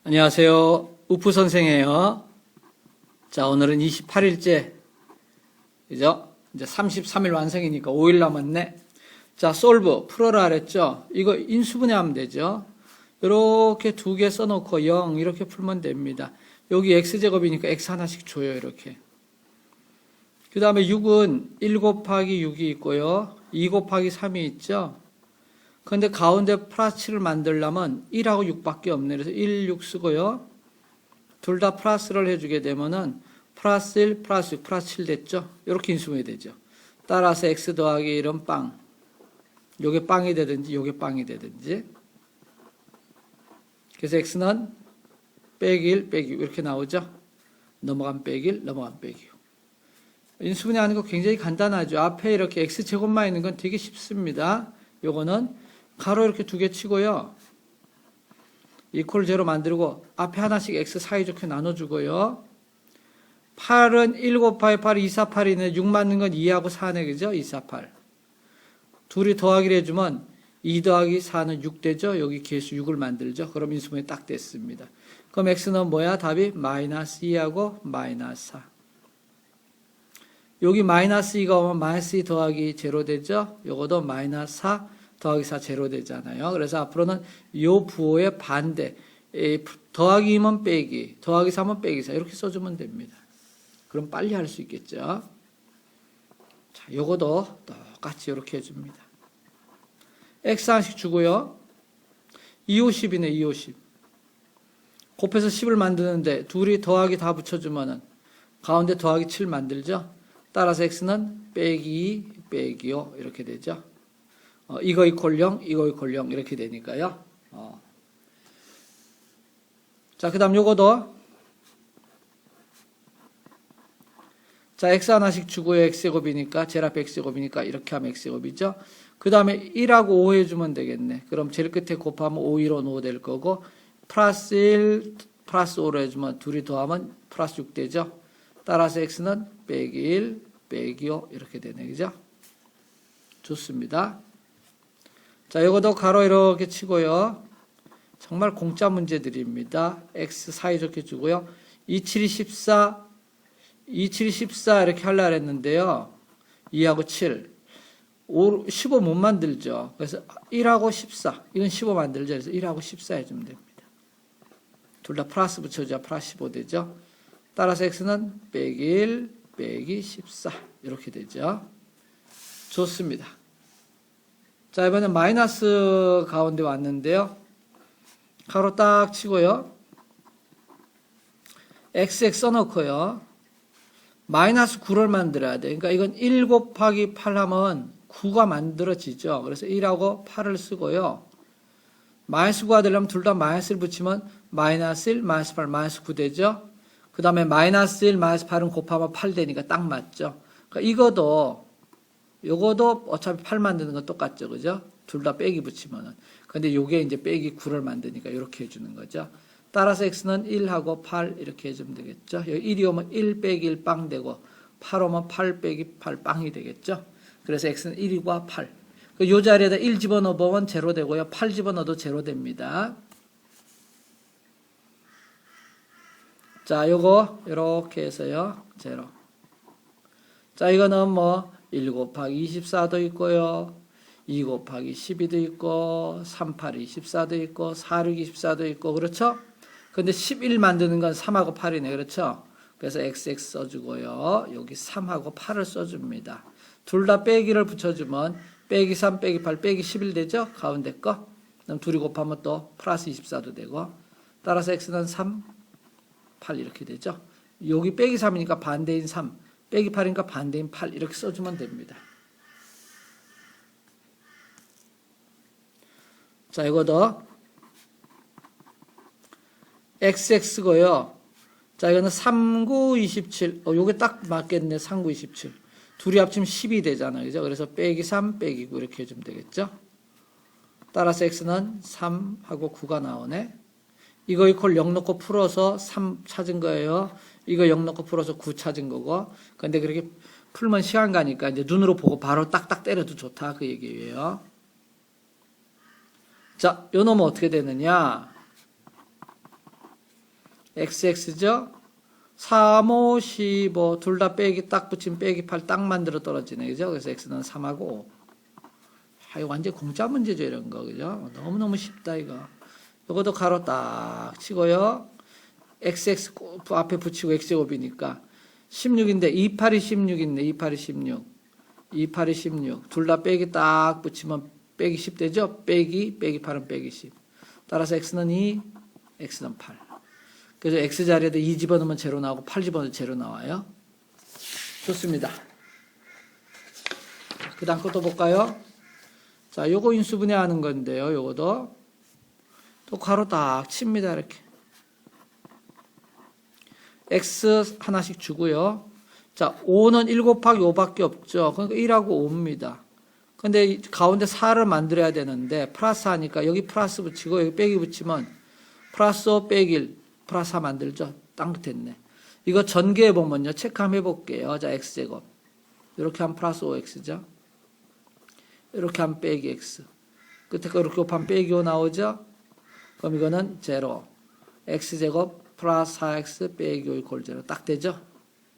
안녕하세요. 우프 선생이에요. 자, 오늘은 28일째. 그죠? 이제 33일 완성이니까 5일 남았네. 자, 솔브, 풀어라 그랬죠? 이거 인수분해하면 되죠? 이렇게 두 개 써놓고 0 이렇게 풀면 됩니다. 여기 x제곱이니까 x 하나씩 줘요, 이렇게. 그 다음에 6은 1 곱하기 6이 있고요. 2 곱하기 3이 있죠? 근데 가운데 플러스 7을 만들려면 1하고 6밖에 없네. 그래서 1, 6 쓰고요. 둘 다 플러스를 해주게 되면은 플러스 1, 플러스 6, 플러스 7 됐죠? 이렇게 인수분해 되죠. 따라서 x 더하기 1은 빵. 요게 빵이 되든지 요게 빵이 되든지. 그래서 x는 빼기 1, 빼기 6 이렇게 나오죠? 넘어간 빼기 1, 넘어간 빼기 6. 인수분해 하는 거 굉장히 간단하죠. 앞에 이렇게 x제곱만 있는 건 되게 쉽습니다. 요거는 가로 이렇게 두 개 치고요. 이퀄 제로 만들고 앞에 하나씩 x 사이좋게 나눠주고요. 8은 1 곱하기 8, 2, 4, 8이네. 6 맞는 건 2하고 4네. 그죠? 2, 4, 8. 둘이 더하기를 해주면 2 더하기 4는 6 되죠? 여기 개수 6을 만들죠? 그럼 인수분해 딱 됐습니다. 그럼 x는 뭐야? 답이 마이너스 2하고 마이너스 4. 여기 마이너스 2가 오면 마이너스 2 더하기 제로 되죠? 요거도 마이너스 4 더하기 4 제로 되잖아요. 그래서 앞으로는 요 부호의 반대. 더하기 2면 빼기, 더하기 3은 빼기 4 이렇게 써주면 됩니다. 그럼 빨리 할 수 있겠죠. 자, 요거도 똑같이 이렇게 해줍니다. x 하나씩 주고요. 250이네, 250. 곱해서 10을 만드는데 둘이 더하기 다 붙여주면은 가운데 더하기 7 만들죠. 따라서 x는 빼기 2, 빼기 5 이렇게 되죠. 이거 이퀄 0, 이거 이퀄 0 이렇게 되니까요. 자, 그 다음 요거도 자, x 하나씩 주고요. x제곱이니까 제일 앞에 x제곱이니까 이렇게 하면 x제곱이죠. 그 다음에 1하고 5 해주면 되겠네. 그럼 제일 끝에 곱하면 5, 1은 5 될 거고 플러스 1, 플러스 5로 해주면 둘이 더하면 플러스 6 되죠. 따라서 x는 빼기 1, 빼기 5 이렇게 되네. 그죠? 좋습니다. 자, 이것도 가로 이렇게 치고요. 정말 공짜 문제들입니다. x 사이좋게 주고요. 2, 7이 14, 2, 7이 14 이렇게 하려고 했는데요. 2하고 7. 15 못 만들죠. 그래서 1하고 14. 이건 15 만들죠. 그래서 1하고 14 해주면 됩니다. 둘 다 플러스 붙여줘야 플러스 15 되죠. 따라서 x는 빼기 1, 빼기 14 이렇게 되죠. 좋습니다. 자, 이번엔 마이너스 가운데 왔는데요. 가로 딱 치고요. xx 써놓고요. 마이너스 9를 만들어야 돼. 그러니까 이건 1 곱하기 8 하면 9가 만들어지죠. 그래서 1하고 8을 쓰고요. 마이너스 9가 되려면 둘 다 마이너스를 붙이면 마이너스 1, 마이너스 8, 마이너스 9 되죠. 그 다음에 마이너스 1, 마이너스 8은 곱하면 8 되니까 딱 맞죠. 그러니까 요거도 어차피 8 만드는 건 똑같죠. 그죠? 둘 다 빼기 붙이면은. 근데 요게 이제 빼기 9를 만드니까 이렇게 해주는 거죠. 따라서 x는 1하고 8 이렇게 해주면 되겠죠. 여기 1이 오면 1 빼기 1 빵 되고 8 오면 8 빼기 8 빵이 되겠죠. 그래서 x는 1이고 8. 요 자리에다 1 집어넣으면 제로 되고요. 8 집어넣어도 제로 됩니다. 자, 요거 이렇게 해서요. 제로. 자, 이거는 뭐 1 곱하기 24도 있고요. 2 곱하기 12도 있고 3, 8, 24도 있고 4, 6, 24도 있고 그렇죠? 근데 11 만드는 건 3하고 8이네. 그렇죠? 그래서 xx 써주고요. 여기 3하고 8을 써줍니다. 둘 다 빼기를 붙여주면 빼기 3, 빼기 8, 빼기 11 되죠? 가운데 거. 그럼 둘이 곱하면 또 플러스 24도 되고 따라서 x는 3, 8 이렇게 되죠? 여기 빼기 3이니까 반대인 3, 빼기 8이니까 반대인 8 이렇게 써주면 됩니다. 자, 이거도 xx고요. 자, 이거는 3, 9, 27. 요게 딱 맞겠네. 3, 9, 27. 둘이 합치면 10이 되잖아요. 그죠? 그래서 빼기 3, 빼기 9 이렇게 해주면 되겠죠? 따라서 x는 3하고 9가 나오네. 이거 이퀄 0 넣고 풀어서 3 찾은 거예요. 이거 0 넣고 풀어서 9 찾은 거고. 근데 그렇게 풀면 시간 가니까 이제 눈으로 보고 바로 딱딱 때려도 좋다. 그 얘기예요. 자, 요 놈은 어떻게 되느냐? xx죠? 3, 5, 15 둘 다 빼기 딱 붙이면 빼기 8 딱 만들어 떨어지네. 그죠? 그래서 x는 3하고 5. 아, 이거 완전 공짜 문제죠, 이런 거. 그죠? 너무너무 쉽다, 이거. 이것도 가로 딱 치고요. xx 앞에 붙이고 x제곱이니까 16인데 28이 16인데 28이 16. 28이 16. 둘 다 빼기 딱 붙이면 빼기 10 되죠? 빼기 8은 빼기 10. 따라서 x는 2, x는 8. 그래서 x 자리에다 2 집어넣으면 제로 나오고 8 집어넣으면 제로 나와요. 좋습니다. 그 다음 것도 볼까요? 자, 요거 인수분해하는 건데요. 요거도 또 가로 딱 칩니다. 이렇게 x 하나씩 주고요. 자, 5는 1 곱하기 5밖에 없죠. 그러니까 1하고 5입니다. 근데 가운데 4를 만들어야 되는데 플러스 하니까 여기 플러스 붙이고 여기 빼기 붙이면 플러스 5 빼기 1 플러스 4 만들죠. 딱 됐네. 이거 전개해 보면요. 체크 한번 해볼게요. 자, x제곱. 이렇게 하면 플러스 5x죠. 이렇게 하면 빼기 x. 끝에 거 이렇게 곱하면 빼기 5 나오죠. 그럼 이거는 제로. x제곱 플러스 4x 빼기 5 이퀄 제로. 딱 되죠.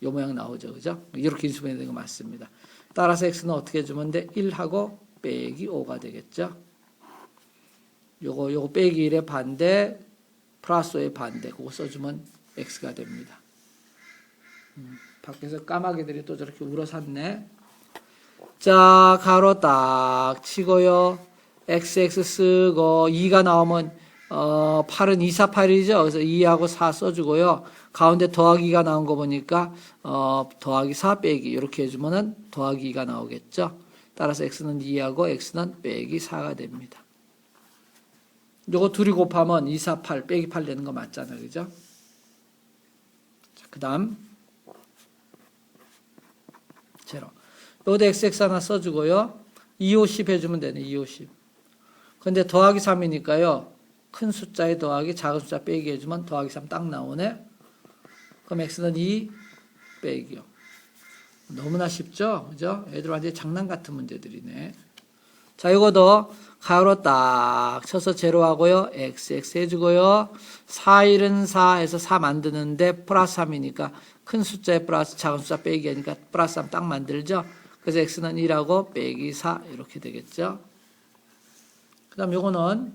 요 모양 나오죠. 그죠? 이렇게 인수분해되는 거 맞습니다. 따라서 x는 어떻게 주면 돼? 1하고 빼기 5가 되겠죠. 요거 빼기 1의 반대 플러스 5의 반대 그거 써주면 x가 됩니다. 밖에서 까마귀들이 또 저렇게 울어 샀네. 자, 가로 딱 치고요. xx 쓰고 2가 나오면 8은 2, 4, 8이죠. 그래서 2하고 4 써주고요. 가운데 더하기가 나온 거 보니까 더하기 4 빼기 이렇게 해주면은 더하기 2가 나오겠죠. 따라서 x는 2하고 x는 빼기 4가 됩니다. 요거 둘이 곱하면 2, 4, 8 빼기 8 되는 거 맞잖아요. 그죠? 자, 그 다음 제로. 요것도 xx 하나 써주고요. 2, 5, 10 해주면 되네. 2, 5, 10. 근데 더하기 3이니까요. 큰 숫자에 더하기 작은 숫자 빼기 해주면 더하기 3 딱 나오네. 그럼 x는 2 빼기요. 너무나 쉽죠? 그죠? 애들 완전히 장난 같은 문제들이네. 자, 이거도 가로 딱 쳐서 제로하고요. xx 해주고요. 4, 1은 4에서 4 만드는데 플러스 3이니까 큰 숫자에 플러스 작은 숫자 빼기 하니까 플러스 3 딱 만들죠. 그래서 x는 1하고 빼기 4 이렇게 되겠죠. 그 다음 요거는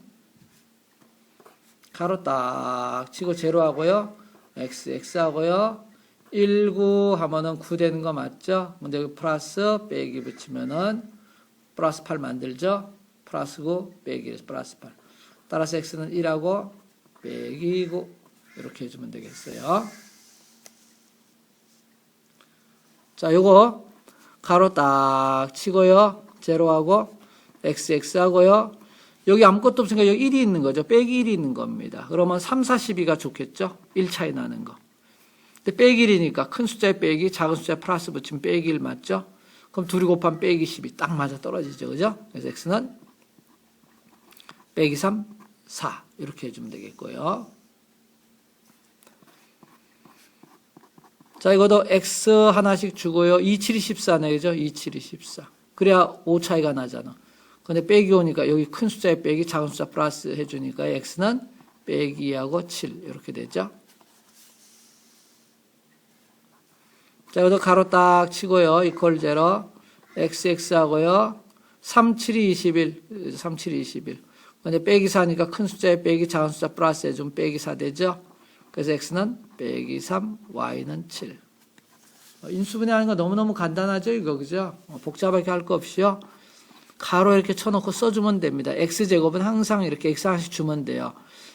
가로 딱 치고 제로하고요. x 하고요. 1, 9 하면은 9 되는 거 맞죠? 근데 여기 플러스 빼기 붙이면은 플러스 8 만들죠? 플러스 9 빼기 플러스 8. 따라서 x는 1하고 빼기 9 이렇게 해주면 되겠어요. 자, 요거 가로 딱 치고요. 제로하고 xx 하고요. 여기 아무것도 없으니까 여기 1이 있는 거죠. 빼기 1이 있는 겁니다. 그러면 3, 4, 12가 좋겠죠? 1 차이 나는 거. 근데 빼기 1이니까 큰 숫자에 빼기, 작은 숫자에 플러스 붙이면 빼기 1 맞죠? 그럼 둘이 곱하면 빼기 12 딱 맞아 떨어지죠. 그죠? 그래서 x는 빼기 3, 4 이렇게 해주면 되겠고요. 자, 이것도 x 하나씩 주고요. 2, 7이 14네. 그죠? 2, 7이 14. 그래야 5 차이가 나잖아. 근데 빼기 오니까 여기 큰 숫자에 빼기 작은 숫자 플러스 해주니까 x는 빼기 2하고 7 이렇게 되죠. 자, 여기도 가로 딱 치고요. 이퀄 제로 xx 하고요. 3, 7이 21. 3, 7이 21. 근데 빼기 4니까 큰 숫자에 빼기 작은 숫자 플러스 해주면 빼기 4 되죠. 그래서 x는 빼기 3, y는 7. 인수분해하는 거 너무너무 간단하죠, 이거. 그죠? 복잡하게 할 거 없이요. 가로 이렇게 쳐놓고 써주면 됩니다. x제곱은 항상 이렇게 x 하나씩 주면 돼요.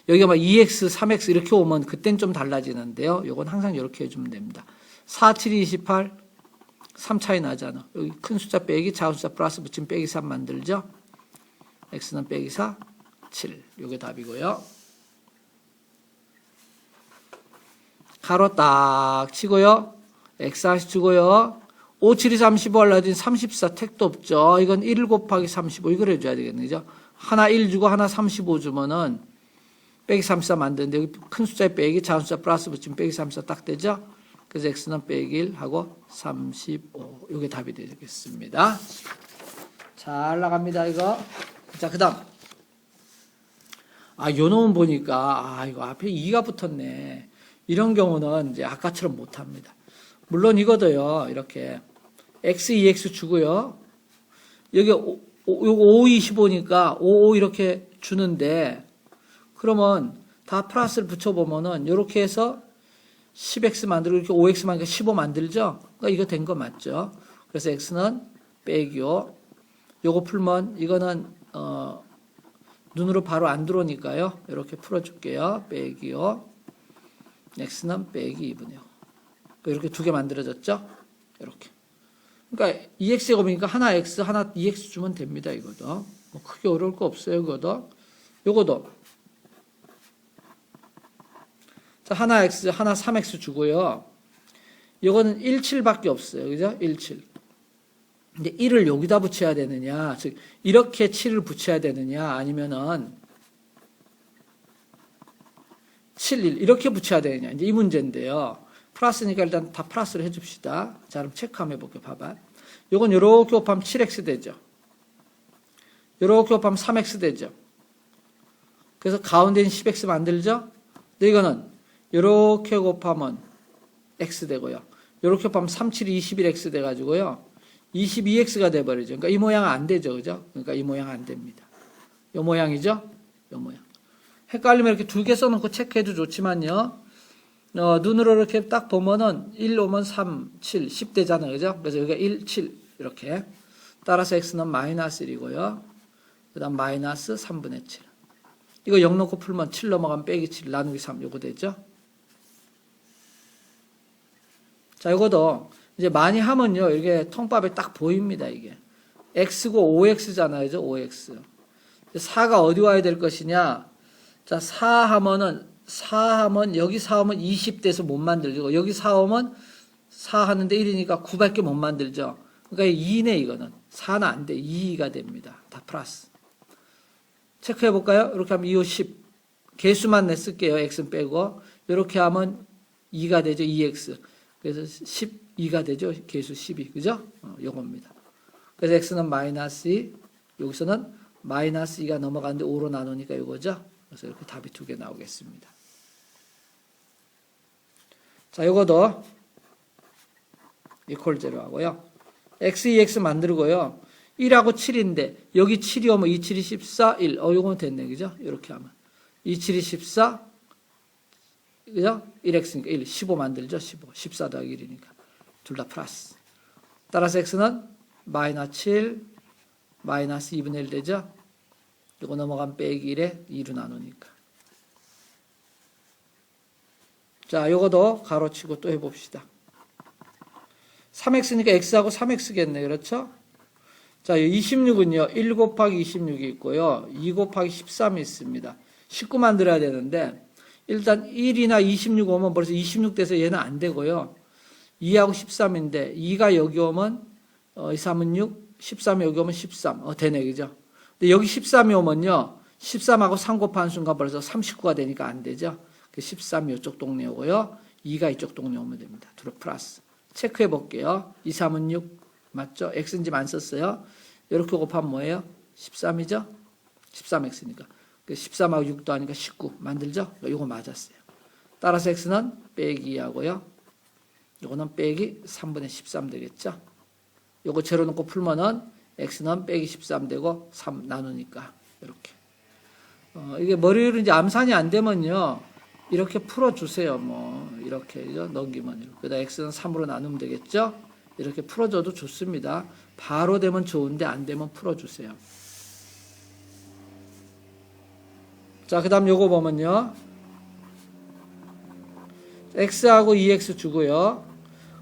여기가 막 2x, 3x 이렇게 오면 그땐 좀 달라지는데요. 요건 항상 이렇게 해주면 됩니다. 4, 7, 28, 3 차이 나잖아. 여기 큰 숫자 빼기, 작은 숫자 플러스 붙이면 빼기 3 만들죠. x는 빼기 4, 7. 요게 답이고요. 가로 딱 치고요. x 하나씩 주고요. 5, 7이 35 하려더니 34 택도 없죠. 이건 1 곱하기 35 이걸 해줘야 되겠네. 그죠? 하나 1 주고 하나 35 주면은 빼기 34 만드는데 여기 큰 숫자에 빼기 작은 숫자 플러스 붙이면 빼기 34 딱 되죠. 그래서 x는 빼기 1 하고 35. 이게 답이 되겠습니다. 잘 나갑니다. 이거. 자, 그 다음. 요 놈은 보니까 이거 앞에 2가 붙었네. 이런 경우는 이제 아까처럼 못합니다. 물론 이거도요, 이렇게 x, 2x 주고요. 여기 5, 25니까 5, 5 이렇게 주는데, 그러면 다 플러스를 붙여보면은, 이렇게 해서 10x 만들고, 이렇게 5x 만들고 15 만들죠? 그러니까 이거 된 거 맞죠? 그래서 x는 빼기요. 요거 풀면, 이거는, 눈으로 바로 안 들어오니까요. 이렇게 풀어줄게요. 빼기요. x는 빼기 2분의 5. 이렇게 두 개 만들어졌죠? 이렇게. 그러니까 2x제곱이니까 하나 x, 하나 2x 주면 됩니다. 이거도. 뭐 크게 어려울 거 없어요. 이거도. 요거도. 자, 하나 x, 하나 3x 주고요. 요거는 17밖에 없어요. 그죠? 17. 근데 1을 여기다 붙여야 되느냐, 즉 이렇게 7을 붙여야 되느냐, 아니면은 7, 1 이렇게 붙여야 되느냐, 이제 이 문제인데요. 플러스니까 일단 다 플러스를 해줍시다. 자, 그럼 체크 한번 해볼게요. 봐봐. 요건 요렇게 곱하면 7x 되죠. 요렇게 곱하면 3x 되죠. 그래서 가운데는 10x 만들죠. 근데 이거는 요렇게 곱하면 x 되고요. 요렇게 곱하면 3, 7, 21x 돼가지고요. 22x가 돼버리죠. 그러니까 이 모양은 안 되죠. 그죠? 그러니까 이 모양 안 됩니다. 요 모양이죠? 요 모양. 헷갈리면 이렇게 두 개 써놓고 체크해도 좋지만요. 눈으로 이렇게 딱 보면은 1 오면 3, 7, 10 되잖아요. 그죠? 그래서 여기가 1, 7 이렇게. 따라서 x는 마이너스 1이고요. 그 다음 마이너스 3분의 7. 이거 0 넣고 풀면 7 넘어가면 빼기 7 나누기 3 요거 되죠? 자, 요거도 이제 많이 하면요, 이게 통밥에 딱 보입니다, 이게. x고 5x잖아요, 그죠? 5x. 4가 어디 와야 될 것이냐? 자, 4 하면, 여기 4 하면 20 돼서 못 만들죠. 여기 4 하면 4 하는데 1이니까 9밖에 못 만들죠. 그러니까 2네, 이거는. 4는 안 돼. 2가 됩니다. 다 플러스. 체크해 볼까요? 이렇게 하면 2, 5, 10. 개수만 냈을게요. x는 빼고. 이렇게 하면 2가 되죠. 2x. 그래서 12가 되죠. 개수 12. 그죠? 요겁니다. 그래서 x는 마이너스 2, 여기서는 마이너스 2가 넘어가는데 5로 나누니까 이거죠. 그래서 이렇게 답이 두 개 나오겠습니다. 자, 요거도 이퀄 제로 하고요. x, 2x 만들고요. 1하고 7인데 여기 7이 오면 2, 7이 14, 1. 요거는 됐네. 그죠? 이렇게 하면 2, 7이 14, 그죠? 1x니까 1, 15 만들죠. 15. 14 더하기 1이니까. 둘 다 플러스. 따라서 x는 마이너스 7, 마이너스 2분의 1 되죠? 이거 넘어가면 빼기 1에 2로 나누니까. 자, 요거도 가로치고 또 해봅시다. 3x니까 x하고 3x겠네. 그렇죠? 자, 26은요. 1 곱하기 26이 있고요. 2 곱하기 13이 있습니다. 19 만들어야 되는데 일단 1이나 26 오면 벌써 26 돼서 얘는 안 되고요. 2하고 13인데 2가 여기 오면 2, 3은 6, 13이 여기 오면 13. 되네. 그죠? 근데 여기 13이 오면요. 13하고 3 곱하는 순간 벌써 39가 되니까 안 되죠. 13이 이쪽 동네 오고요. 2가 이쪽 동네 오면 됩니다. 둘 플러스. 체크해 볼게요. 2, 3은 6. 맞죠? x는 지금 안 썼어요. 이렇게 곱하면 뭐예요? 13이죠? 13x니까. 13하고 6도 하니까 19 만들죠? 이거 맞았어요. 따라서 x는 빼기 2하고요. 이거는 빼기 3분의 13 되겠죠? 요거 제로 놓고 풀면은 x는 빼기 13 되고 3 나누니까 이렇게. 이게 머리로 이제 암산이 안 되면요. 이렇게 풀어주세요. 뭐 이렇게 넘기면. 그다음 x는 3으로 나누면 되겠죠? 이렇게 풀어줘도 좋습니다. 바로 되면 좋은데 안 되면 풀어주세요. 자, 그 다음 요거 보면요. x하고 2x 주고요.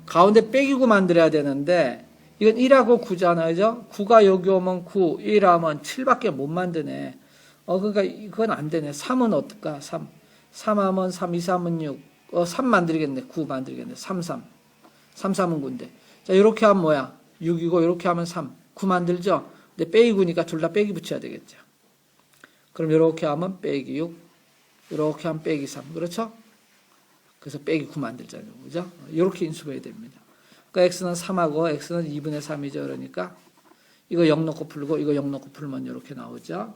가운데 빼기 9 만들어야 되는데 이건 1하고 9잖아요. 그죠? 9가 여기 오면 9, 1 하면 7밖에 못 만드네. 그러니까 그건 안 되네. 3은 어떨까? 3. 3 하면 3, 2, 3은 6. 3 만들겠네. 9 만들겠네. 3, 3. 3, 3은 9인데. 자, 이렇게 하면 뭐야? 6이고 이렇게 하면 3. 9 만들죠? 근데 빼기 9니까 둘 다 빼기 붙여야 되겠죠. 그럼 이렇게 하면 빼기 6. 이렇게 하면 빼기 3. 그렇죠? 그래서 빼기 9 만들잖아요. 그죠? 이렇게 인수해야 됩니다. 그러니까 x는 3하고 x는 2분의 3이죠. 그러니까 이거 0 넣고 풀고 이거 0 넣고 풀면 이렇게 나오죠.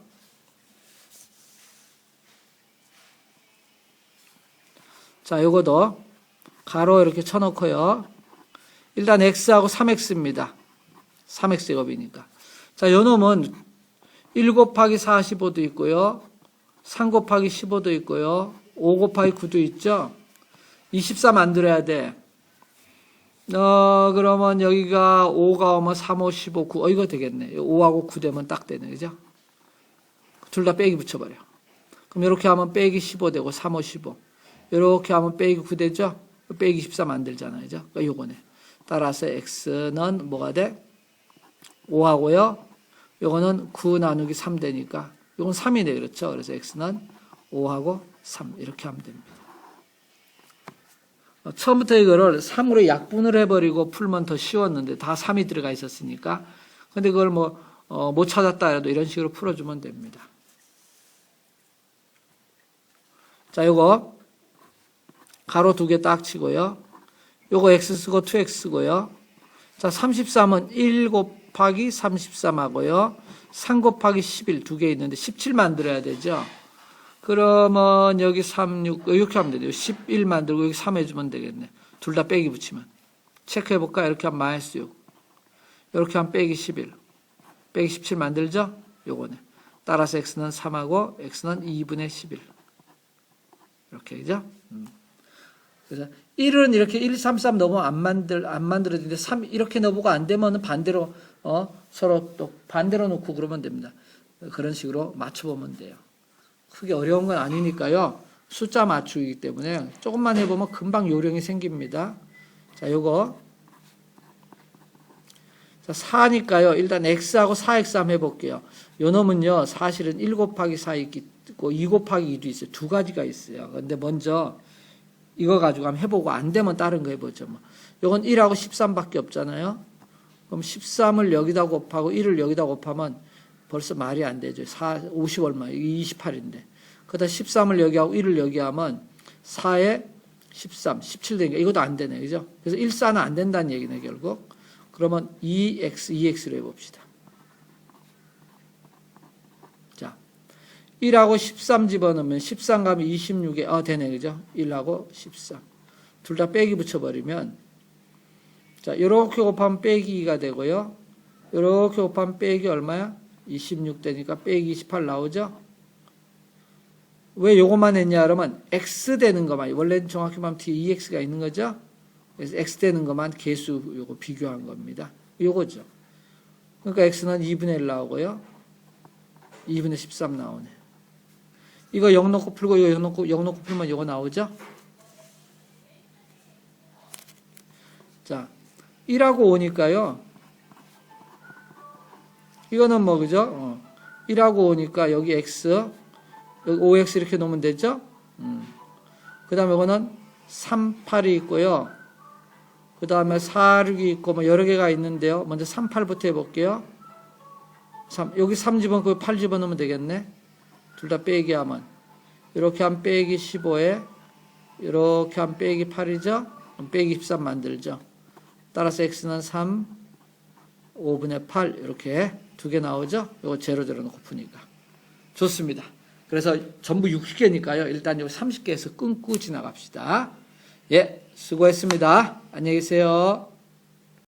자, 요거도 가로 이렇게 쳐놓고요. 일단 x하고 3x입니다. 3x제곱이니까. 자, 요 놈은 1 곱하기 45도 있고요. 3 곱하기 15도 있고요. 5 곱하기 9도 있죠. 24 만들어야 돼. 그러면 여기가 5가 오면 3, 5, 15, 9. 이거 되겠네. 5하고 9 되면 딱 되네. 그죠? 둘 다 빼기 붙여버려. 그럼 이렇게 하면 빼기 15 되고 3, 5, 15. 이렇게 하면 빼기 9 되죠? 빼기 24 만들잖아요. 그죠? 그러니까 요거네. 따라서 x는 뭐가 돼? 5하고요. 요거는 9 나누기 3 되니까 요건 3이네. 그렇죠? 그래서 x는 5하고 3 이렇게 하면 됩니다. 처음부터 이거를 3으로 약분을 해버리고 풀면 더 쉬웠는데 다 3이 들어가 있었으니까. 근데 그걸 못 찾았다 해도 이런 식으로 풀어주면 됩니다. 자, 요거 가로 2개 딱 치고요. 요거 x 쓰고 2x 쓰고요. 자, 33은 1 곱하기 33 하고요. 3 곱하기 11 두 개 있는데 17 만들어야 되죠. 그러면 여기 3, 6 이렇게 하면 되죠. 11 만들고 여기 3 해주면 되겠네. 둘 다 빼기 붙이면. 체크해볼까? 이렇게 하면 마이너스 6. 이렇게 하면 빼기 11. 빼기 17 만들죠? 요거네. 따라서 x는 3하고 x는 2분의 11. 이렇게, 그죠? 그래서 1은 이렇게 1, 3, 3 넣으면 안 만들어지는데 3 이렇게 넣어보고 안 되면 반대로, 서로 또 반대로 놓고 그러면 됩니다. 그런 식으로 맞춰보면 돼요. 크게 어려운 건 아니니까요. 숫자 맞추기 때문에 조금만 해보면 금방 요령이 생깁니다. 자, 요거. 자, 4니까요. 일단 x하고 4x 한번 해볼게요. 요 놈은요, 사실은 1 곱하기 4 있고 2 곱하기 2도 있어요. 두 가지가 있어요. 근데 먼저 이거 가지고 한번 해보고 안 되면 다른 거 해보죠. 뭐. 요건 1하고 13밖에 없잖아요. 그럼 13을 여기다 곱하고 1을 여기다 곱하면 벌써 말이 안 되죠. 50 얼마? 28인데. 그다음 13을 여기하고 1을 여기 하면 4에 13, 17 되니까 이것도 안 되네. 그죠? 그래서 1, 4는 안 된다는 얘기네, 결국. 그러면 2x로 해봅시다. 자, 1하고 13 집어넣으면 13 가면 26에, 되네. 그죠? 1하고 13. 둘 다 빼기 붙여버리면, 자, 요렇게 곱하면 빼기 2가 되고요. 요렇게 곱하면 빼기 얼마야? 26 되니까 빼기 28 나오죠? 왜 요것만 했냐 그러면 x 되는 것만, 원래는 정확히 말하면 뒤에 2x가 있는 거죠? 그래서 x 되는 것만 개수 요거 비교한 겁니다. 요거죠. 그러니까 x는 2분의 1 나오고요. 2분의 13 나오네. 이거 0 놓고 풀고 이거 0 놓고 풀면 요거 나오죠? 자, 1하고 5니까요. 이거는 뭐, 그죠? 1하고 5니까 여기 x, 여기 5x 이렇게 놓으면 되죠? 그 다음에 이거는 3, 8이 있고요. 그 다음에 4, 6이 있고 뭐 여러 개가 있는데요. 먼저 3, 8부터 해볼게요. 3, 여기 3 집어넣고 8 집어넣으면 되겠네. 둘 다 빼기 하면. 이렇게 하면 빼기 15에 이렇게 하면 빼기 8이죠? 그럼 빼기 13 만들죠. 따라서 x는 3, 5분의 8 이렇게 두 개 나오죠? 이거 제로 놓고 푸니까. 좋습니다. 그래서 전부 60개니까요. 일단 요 30개에서 끊고 지나갑시다. 예, 수고했습니다. 안녕히 계세요.